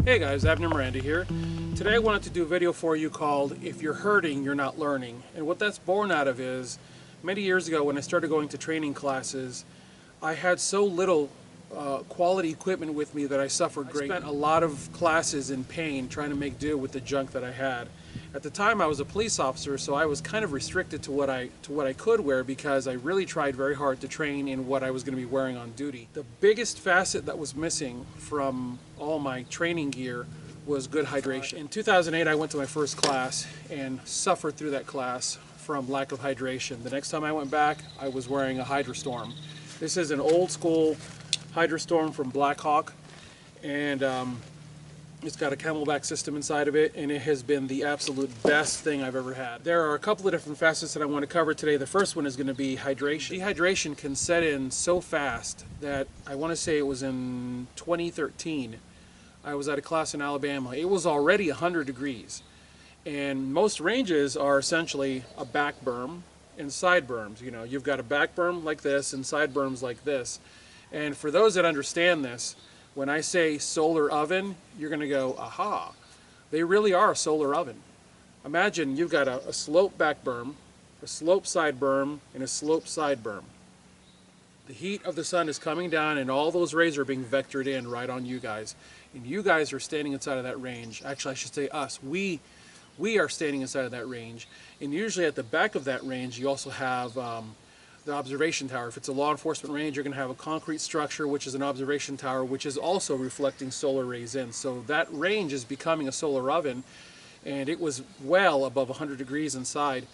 Hey guys, Abner Miranda here. Today I wanted to do a video for you called If You're Hurting, You're Not Learning. And what that's born out of is, many years ago when I started going to training classes, I had so little quality equipment with me that I suffered greatly. I spent a lot of classes in pain trying to make do with the junk that I had. At the time I was a police officer, so I was kind of restricted to what I could wear because I really tried very hard to train in what I was going to be wearing on duty. The biggest facet that was missing from all my training gear was good hydration. In 2008 I went to my first class and suffered through that class from lack of hydration. The next time I went back I was wearing a Hydrostorm. This is an old school Hydrostorm from Blackhawk, and it's got a Camelback system inside of it, and it has been the absolute best thing I've ever had. There are a couple of different facets that I want to cover today. The first one is going to be hydration. Dehydration can set in so fast that I want to say it was in 2013. I was at a class in Alabama. It was already 100 degrees, and most ranges are essentially a back berm and side berms. You know, you've got a back berm like this and side berms like this. And for those that understand this, when I say solar oven, you're going to go, aha, they really are a solar oven. Imagine you've got a slope back berm, a slope side berm, and a slope side berm. The heat of the sun is coming down and all those rays are being vectored in right on you guys. And you guys are standing inside of that range. Actually, I should say us. We are standing inside of that range. And usually at the back of that range, you also have the observation tower. If it's a law enforcement range, you're going to have a concrete structure, which is an observation tower, which is also reflecting solar rays in. So that range is becoming a solar oven, and it was well above 100 degrees inside.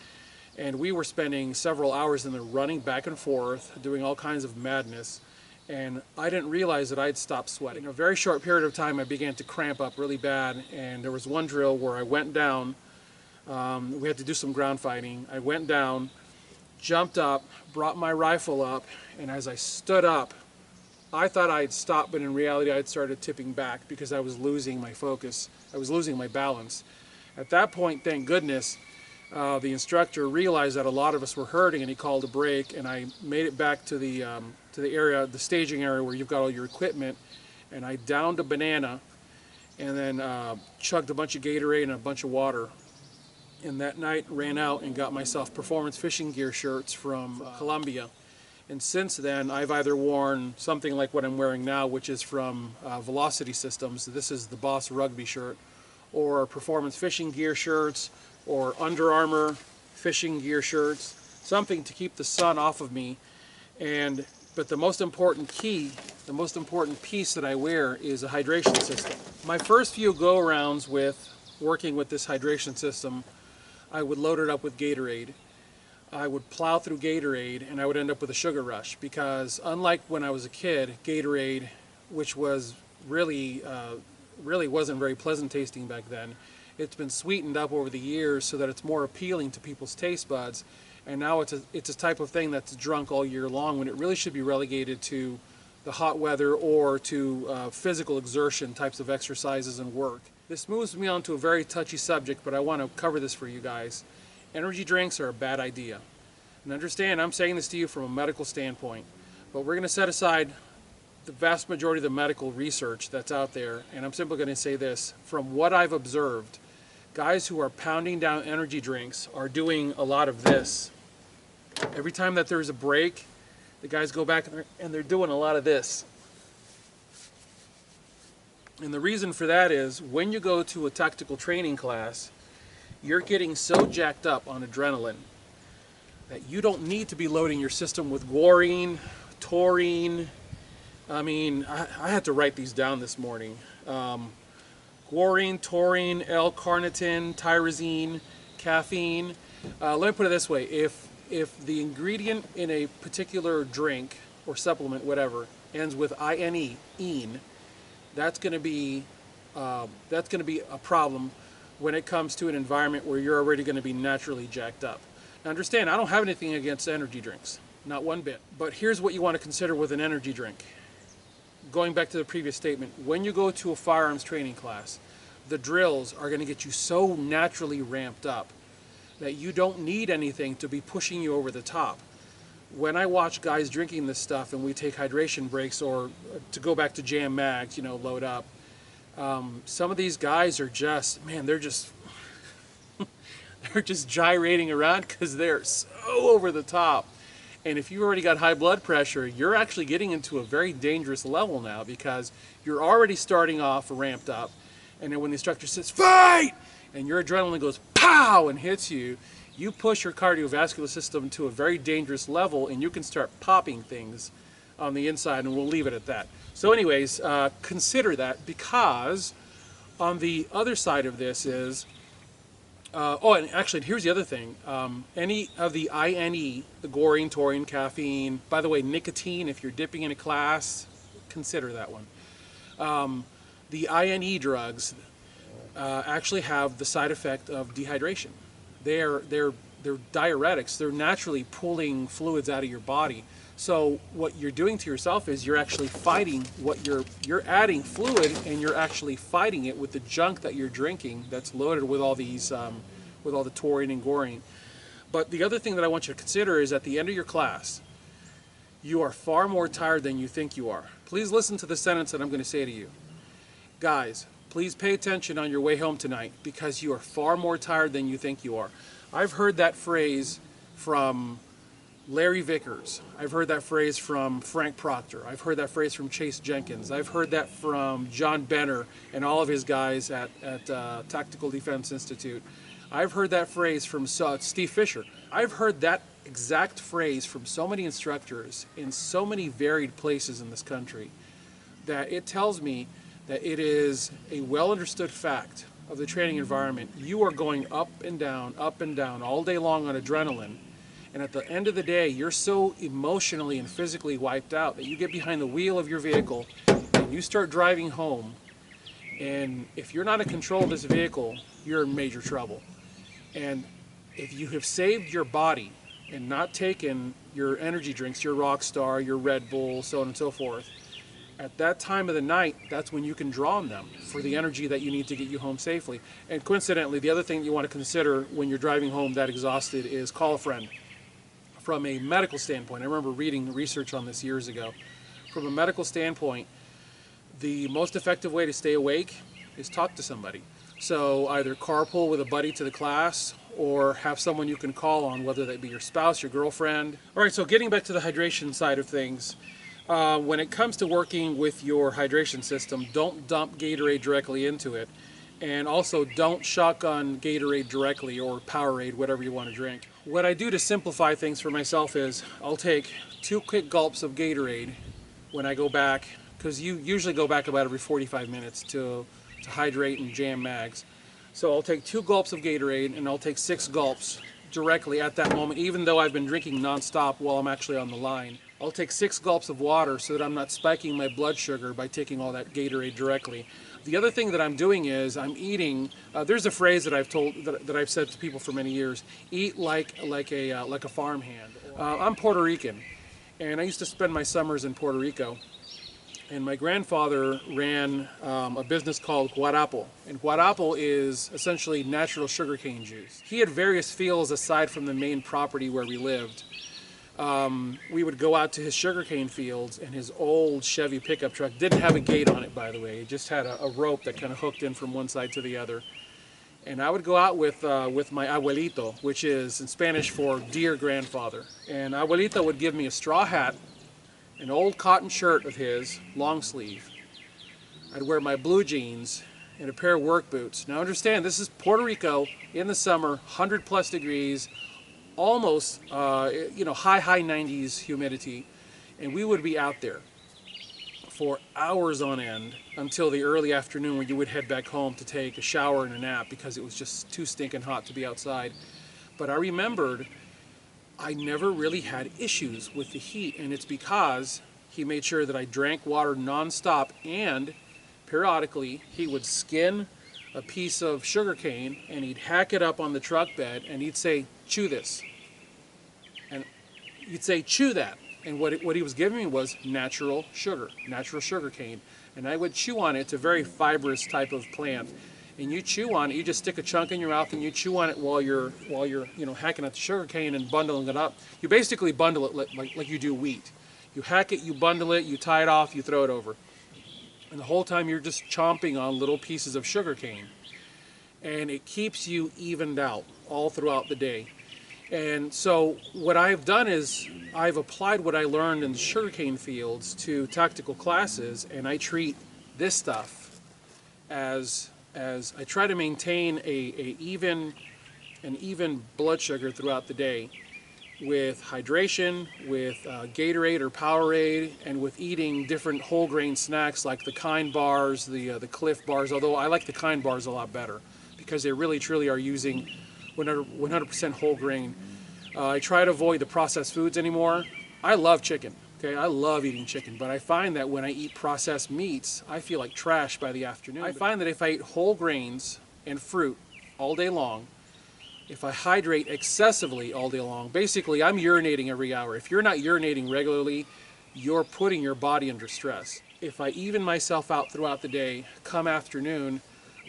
And we were spending several hours in there running back and forth, doing all kinds of madness. And I didn't realize that I'd stopped sweating. In a very short period of time, I began to cramp up really bad. And there was one drill where I went down. We had to do some ground fighting. I went down, jumped up, brought my rifle up, and as I stood up, I thought I had stopped, but in reality I had started tipping back because I was losing my focus. I was losing my balance. At that point, thank goodness, the instructor realized that a lot of us were hurting, and he called a break, and I made it back to the area, the staging area where you've got all your equipment, and I downed a banana, and then chugged a bunch of Gatorade and a bunch of water. And that night ran out and got myself performance fishing gear shirts from Columbia. And since then I've either worn something like what I'm wearing now, which is from Velocity Systems. This is the Boss Rugby shirt, or performance fishing gear shirts, or Under Armour fishing gear shirts, something to keep the sun off of me. But the most important piece that I wear is a hydration system. My first few go-arounds with working with this hydration system, I would load it up with Gatorade. I would plow through Gatorade and I would end up with a sugar rush, because unlike when I was a kid, Gatorade, which was really wasn't very pleasant tasting back then, it's been sweetened up over the years so that it's more appealing to people's taste buds, and now it's a type of thing that's drunk all year long when it really should be relegated to the hot weather or to physical exertion types of exercises and work. This moves me on to a very touchy subject, but I want to cover this for you guys. Energy drinks are a bad idea. And understand, I'm saying this to you from a medical standpoint, but we're going to set aside the vast majority of the medical research that's out there, and I'm simply going to say this. From what I've observed, guys who are pounding down energy drinks are doing a lot of this. Every time that there's a break, the guys go back and they're doing a lot of this. And the reason for that is, when you go to a tactical training class, you're getting so jacked up on adrenaline that you don't need to be loading your system with guarine, taurine. I mean, I had to write these down this morning. Guarine, taurine, L-carnitine, tyrosine, caffeine. Let me put it this way. If the ingredient in a particular drink or supplement, whatever, ends with ine, ene, that's going to be a problem when it comes to an environment where you're already going to be naturally jacked up. Now understand, I don't have anything against energy drinks, not one bit. But here's what you want to consider with an energy drink. Going back to the previous statement, when you go to a firearms training class, the drills are going to get you so naturally ramped up that you don't need anything to be pushing you over the top. when I watch guys drinking this stuff and we take hydration breaks, or to go back to jam mags, you know, load up, Some of these guys are just, man, they're just they're just gyrating around because they're so over the top. And if you've already got high blood pressure, you're actually getting into a very dangerous level now, because you're already starting off ramped up. And then when the instructor says, fight! And your adrenaline goes pow and hits you, you push your cardiovascular system to a very dangerous level, and you can start popping things on the inside, and we'll leave it at that. So anyways, consider that, because on the other side of this is, and actually, here's the other thing. Any of the INE, the Gorine, taurine, caffeine, by the way, nicotine, if you're dipping in a class, consider that one. The INE drugs actually have the side effect of dehydration. They're diuretics. They're naturally pulling fluids out of your body. So what you're doing to yourself is you're actually fighting what you're adding fluid, and you're actually fighting it with the junk that you're drinking that's loaded with all these with all the taurine and gorine. But the other thing that I want you to consider is, at the end of your class, you are far more tired than you think you are. Please listen to the sentence that I'm going to say to you. Guys, please pay attention on your way home tonight, because you are far more tired than you think you are. I've heard that phrase from Larry Vickers. I've heard that phrase from Frank Proctor. I've heard that phrase from Chase Jenkins. I've heard that from John Benner and all of his guys at Tactical Defense Institute. I've heard that phrase from Steve Fisher. I've heard that exact phrase from so many instructors in so many varied places in this country, that it tells me that it is a well understood fact of the training environment. You are going up and down all day long on adrenaline. And at the end of the day, you're so emotionally and physically wiped out that you get behind the wheel of your vehicle and you start driving home. And if you're not in control of this vehicle, you're in major trouble. And if you have saved your body and not taken your energy drinks, your Rockstar, your Red Bull, so on and so forth, at that time of the night, that's when you can draw on them for the energy that you need to get you home safely. And coincidentally, the other thing you want to consider when you're driving home that exhausted is call a friend. From a medical standpoint, I remember reading research on this years ago. From a medical standpoint, the most effective way to stay awake is talk to somebody. So either carpool with a buddy to the class, or have someone you can call on, whether that be your spouse, your girlfriend. All right, so getting back to the hydration side of things, when it comes to working with your hydration system, don't dump Gatorade directly into it. And also, don't shotgun Gatorade directly, or Powerade, whatever you want to drink. What I do to simplify things for myself is I'll take 2 quick gulps of Gatorade when I go back, because you usually go back about every 45 minutes to hydrate and jam mags. So I'll take 2 gulps of Gatorade, and I'll take 6 gulps directly at that moment, even though I've been drinking nonstop while I'm actually on the line. I'll take 6 gulps of water so that I'm not spiking my blood sugar by taking all that Gatorade directly. The other thing that I'm doing is I'm eating. There's a phrase that I've said to people for many years: eat like a farmhand. I'm Puerto Rican, and I used to spend my summers in Puerto Rico. And my grandfather ran a business called Guarapo, and Guarapo is essentially natural sugarcane juice. He had various fields aside from the main property where we lived. We would go out to his sugarcane fields, and his old Chevy pickup truck didn't have a gate on it, by the way. It just had a rope that kind of hooked in from one side to the other. And I would go out with my abuelito, which is in Spanish for dear grandfather. And abuelito would give me a straw hat, an old cotton shirt of his, long sleeve. I'd wear my blue jeans and a pair of work boots. Now understand, this is Puerto Rico in the summer, 100 plus degrees, almost, high 90s humidity, and we would be out there for hours on end until the early afternoon, when you would head back home to take a shower and a nap because it was just too stinking hot to be outside. But I remembered I never really had issues with the heat, and it's because he made sure that I drank water nonstop, and periodically he would skin a piece of sugar cane and he'd hack it up on the truck bed and he'd say, chew this. And he'd say, chew that. And what he was giving me was natural sugar cane. And I would chew on it. It's a very fibrous type of plant. And you chew on it, you just stick a chunk in your mouth and you chew on it while you're hacking at the sugar cane and bundling it up. You basically bundle it like you do wheat. You hack it, you bundle it, you tie it off, you throw it over. And the whole time you're just chomping on little pieces of sugar cane. And it keeps you evened out all throughout the day. And so what I've done is I've applied what I learned in the sugarcane fields to tactical classes, and I treat this stuff as I try to maintain an even blood sugar throughout the day, with hydration, with Gatorade or Powerade, and with eating different whole grain snacks like the Kind bars, the Cliff bars, although I like the Kind bars a lot better because they really truly are using 100% whole grain. I try to avoid the processed foods anymore. I love chicken, okay? I love eating chicken, but I find that when I eat processed meats, I feel like trash by the afternoon. I find that if I eat whole grains and fruit all day long, if I hydrate excessively all day long, basically I'm urinating every hour. If you're not urinating regularly, you're putting your body under stress. If I even myself out throughout the day, come afternoon,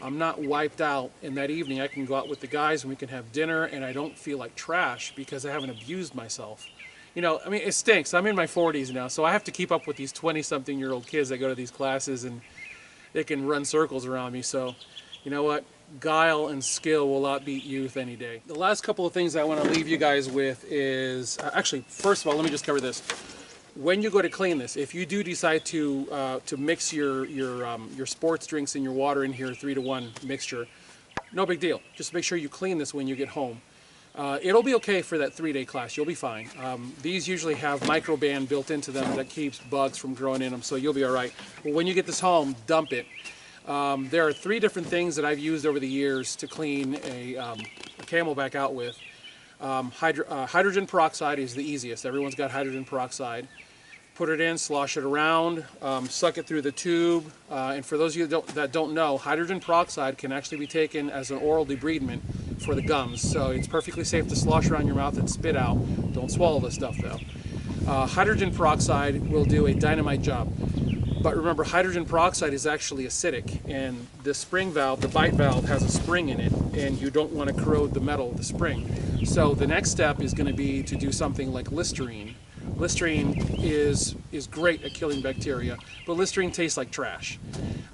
I'm not wiped out, and that evening I can go out with the guys and we can have dinner and I don't feel like trash because I haven't abused myself. You know, I mean, it stinks. I'm in my 40s now, so I have to keep up with these 20-something-year-old kids that go to these classes and they can run circles around me. So, you know what? Guile and skill will outbeat youth any day. The last couple of things I want to leave you guys with is, actually, first of all, let me just cover this. When you go to clean this, if you do decide to mix your sports drinks and your water in here, 3-to-1 mixture, no big deal. Just make sure you clean this when you get home. It'll be okay for that 3-day class. You'll be fine. These usually have microban built into them that keeps bugs from growing in them, so you'll be all right. But when you get this home, dump it. There are 3 different things that I've used over the years to clean a Camelback out with. Hydrogen peroxide is the easiest. Everyone's got hydrogen peroxide. Put it in, slosh it around, suck it through the tube. And for those of you that don't know, hydrogen peroxide can actually be taken as an oral debridement for the gums. So it's perfectly safe to slosh around your mouth and spit out. Don't swallow this stuff though. Hydrogen peroxide will do a dynamite job. But remember, hydrogen peroxide is actually acidic, and the spring valve, the bite valve, has a spring in it, and you don't want to corrode the metal of the spring. So the next step is going to be to do something like Listerine. Listerine is great at killing bacteria, but Listerine tastes like trash.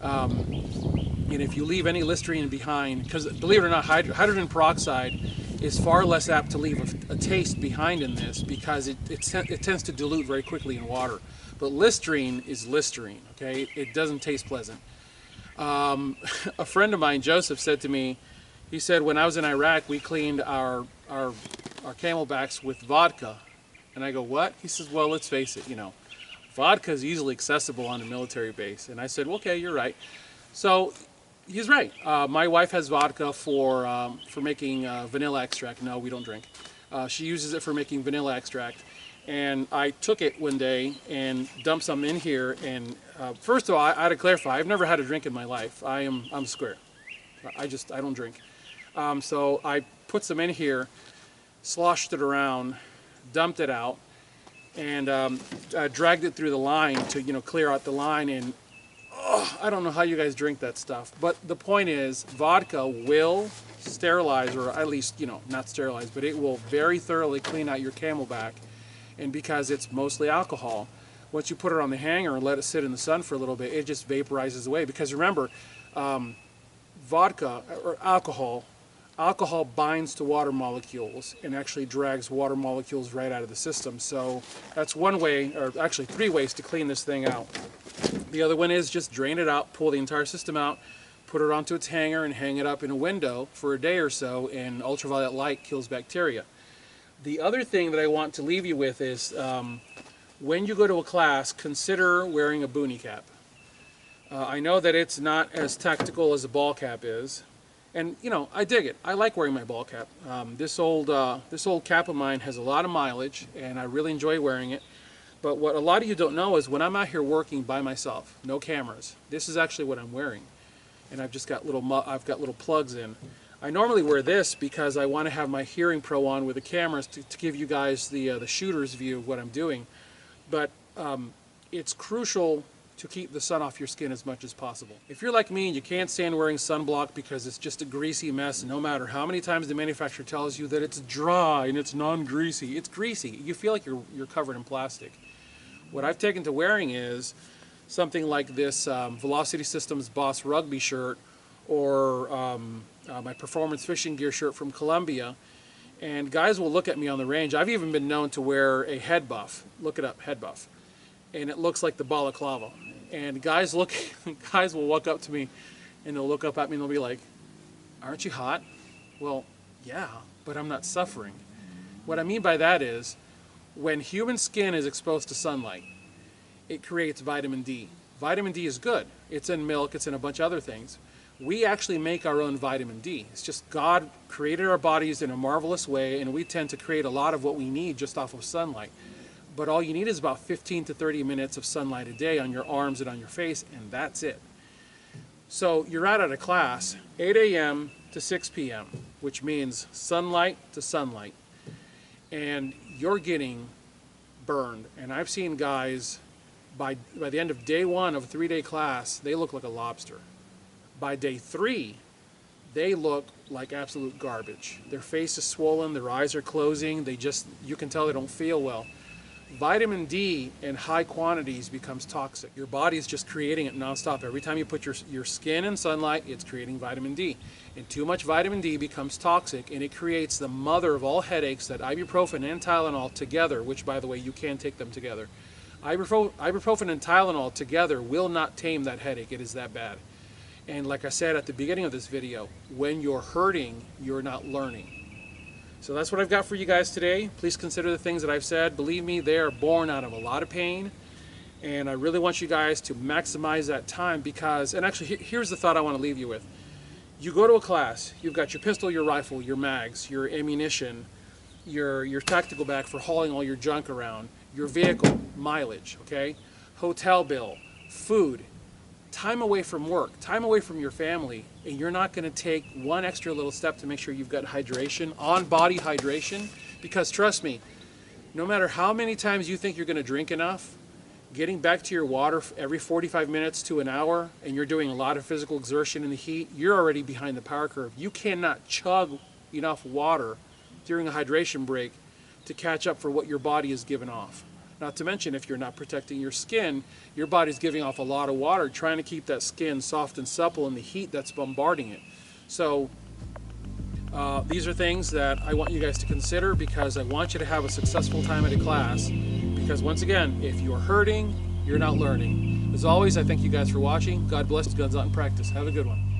And if you leave any Listerine behind, because believe it or not, hydrogen peroxide is far less apt to leave a taste behind in this because it tends to dilute very quickly in water. But Listerine is Listerine, okay? It doesn't taste pleasant. A friend of mine, Joseph, said to me, he said, when I was in Iraq, we cleaned our Camelbacks with vodka. And I go, what? He says, well, let's face it, you know, vodka is easily accessible on a military base. And I said, well, okay, you're right. So he's right. My wife has vodka for making vanilla extract. No, we don't drink. She uses it for making vanilla extract. And I took it one day and dumped some in here. And first of all, I had to clarify, I've never had a drink in my life. I'm square. I don't drink. So I put some in here, sloshed it around, dumped it out, and dragged it through the line to, you know, clear out the line. And I don't know how you guys drink that stuff, but the point is, vodka will sterilize, or at least, you know, not sterilize, but it will very thoroughly clean out your Camelback. And because it's mostly alcohol, once you put it on the hanger and let it sit in the sun for a little bit, it just vaporizes away. Because remember, vodka or alcohol binds to water molecules and actually drags water molecules right out of the system. So that's one way, or actually 3 ways to clean this thing out. The other one is just drain it out, pull the entire system out, put it onto its hanger and hang it up in a window for a day or so, and ultraviolet light kills bacteria. The other thing that I want to leave you with is when you go to a class, consider wearing a boonie cap. I know that it's not as tactical as a ball cap is, and you know, I dig it. I like wearing my ball cap. This old cap of mine has a lot of mileage, and I really enjoy wearing it. But what a lot of you don't know is when I'm out here working by myself, no cameras, this is actually what I'm wearing, and I've got little plugs in. I normally wear this because I want to have my Hearing Pro on with the cameras to give you guys the shooter's view of what I'm doing. But it's crucial to keep the sun off your skin as much as possible. If you're like me and you can't stand wearing sunblock because it's just a greasy mess, no matter how many times the manufacturer tells you that it's dry and it's non-greasy, it's greasy. You feel like you're covered in plastic. What I've taken to wearing is something like this Velocity Systems Boss Rugby shirt, or my Performance Fishing Gear shirt from Columbia, and guys will look at me on the range. I've even been known to wear a head buff. Look it up, head buff. And it looks like the balaclava. And guys will walk up to me and they'll look up at me and they'll be like, "Aren't you hot?" Well, yeah, but I'm not suffering. What I mean by that is, when human skin is exposed to sunlight, it creates vitamin D. Vitamin D is good. It's in milk, it's in a bunch of other things. We actually make our own vitamin D. It's just God created our bodies in a marvelous way, and we tend to create a lot of what we need just off of sunlight. But all you need is about 15 to 30 minutes of sunlight a day on your arms and on your face, and that's it. So you're out at a class, 8 a.m. to 6 p.m., which means sunlight to sunlight. And you're getting burned. And I've seen guys, by the end of day one of a 3-day class, they look like a lobster. By day 3, they look like absolute garbage. Their face is swollen, their eyes are closing, you can tell they don't feel well. Vitamin D in high quantities becomes toxic. Your body's just creating it nonstop. Every time you put your skin in sunlight, it's creating vitamin D. And too much vitamin D becomes toxic, and it creates the mother of all headaches, that ibuprofen and Tylenol together, which, by the way, you can take them together. Ibuprofen and Tylenol together will not tame that headache. It is that bad. And like I said at the beginning of this video, when you're hurting, you're not learning. So that's what I've got for you guys today. Please consider the things that I've said. Believe me, they are born out of a lot of pain. And I really want you guys to maximize that time, because, and actually here's the thought I want to leave you with. You go to a class, you've got your pistol, your rifle, your mags, your ammunition, your tactical bag for hauling all your junk around, your vehicle, mileage, okay? Hotel bill, food, time away from work, time away from your family, and you're not going to take one extra little step to make sure you've got hydration, on-body hydration, because trust me, no matter how many times you think you're going to drink enough, getting back to your water every 45 minutes to an hour, and you're doing a lot of physical exertion in the heat, you're already behind the power curve. You cannot chug enough water during a hydration break to catch up for what your body is giving off. Not to mention, if you're not protecting your skin, your body's giving off a lot of water, trying to keep that skin soft and supple in the heat that's bombarding it. So these are things that I want you guys to consider, because I want you to have a successful time at a class. Because once again, if you're hurting, you're not learning. As always, I thank you guys for watching. God bless. Guns out in practice. Have a good one.